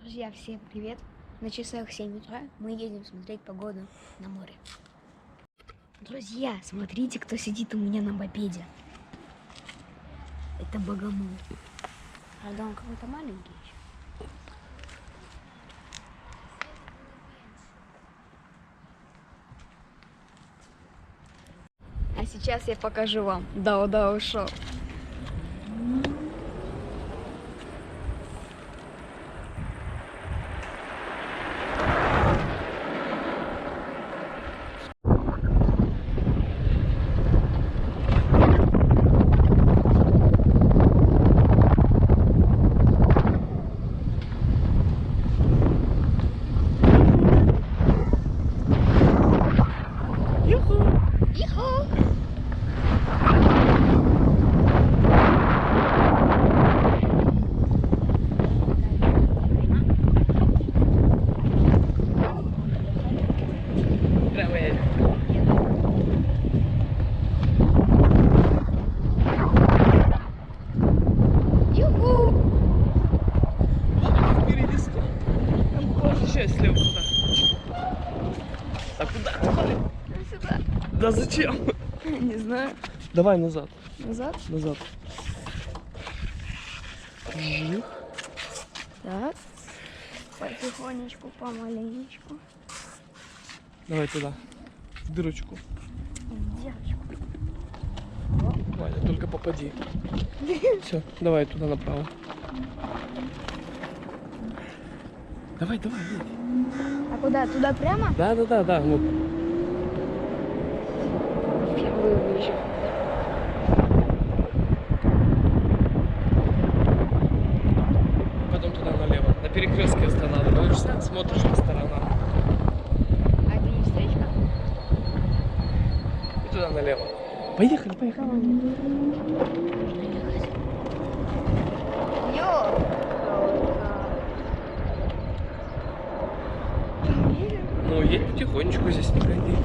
Друзья, всем привет! На часах 7 утра мы едем смотреть погоду на море. Друзья, смотрите, кто сидит у меня на мопеде. Это богомол. Правда, он какой-то маленький еще. А сейчас я покажу вам. Да, ушел. Слева туда. А куда? Сюда. Да зачем? Не знаю. Давай назад. Назад? Назад. Так. Потихонечку, помаленечку. Давай туда. В дырочку. В дырочку. Ваня, только попади. Все, давай туда направо. Давай, едь. А куда? Туда прямо? Да. Вот. Первый выезжу. Потом туда налево. На перекрестке останавливаешься, смотришь по сторонам. А это не встречка? И туда налево. Поехали. Ну, едь потихонечку, здесь не гони.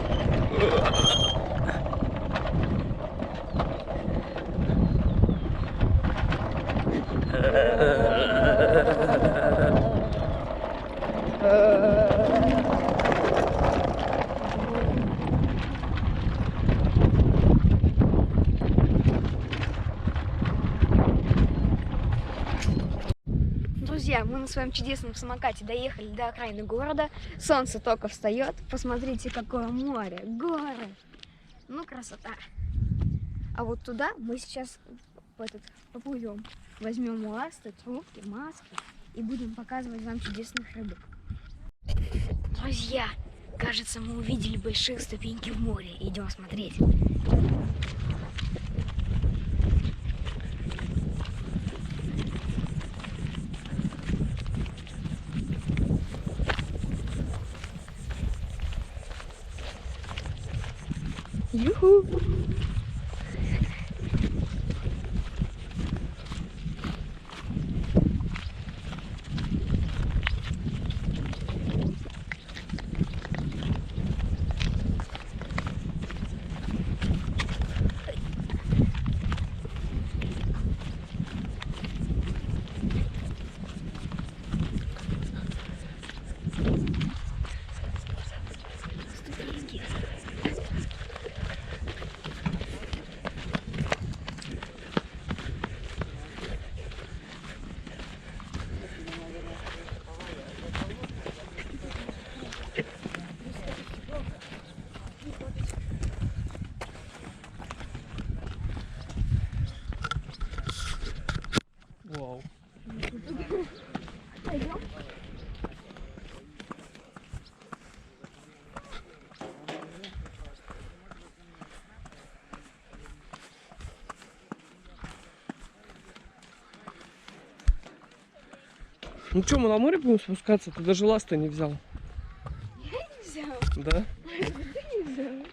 Друзья, мы на своем чудесном самокате доехали до окраины города. Солнце только встает. Посмотрите, какое море, горы. Ну, красота. А вот туда мы сейчас поплывем. Возьмем ласты, трубки, маски и будем показывать вам чудесных рыбок. Друзья, кажется, мы увидели большие ступеньки в море. Идем смотреть. Юху! Вау. Пойдем. Ну что, мы на море будем спускаться? Ты даже ласты не взял. Я не взял. Да? Ты не взял.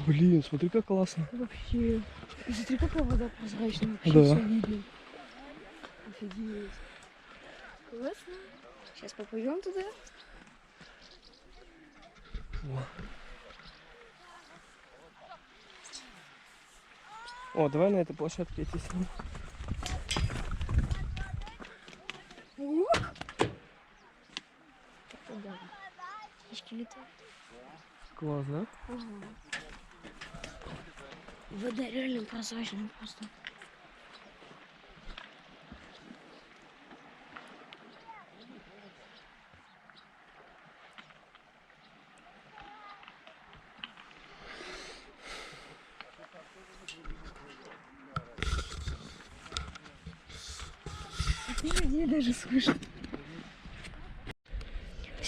Блин, смотри, как классно. Вообще. И смотри, какая вода прозрачная. Вообще Да. все видно. Офигеть. Классно. Сейчас поплывем туда. О, давай на этой площадке эти снимем. летают. Класс, да? Ага. Вода реально прозрачная просто. Я даже слышу.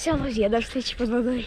Все, друзья, до встречи под водой.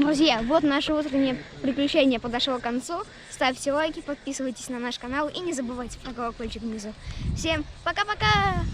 Друзья, вот наше утреннее приключение подошло к концу. Ставьте лайки, подписывайтесь на наш канал и не забывайте про колокольчик внизу. Всем пока-пока!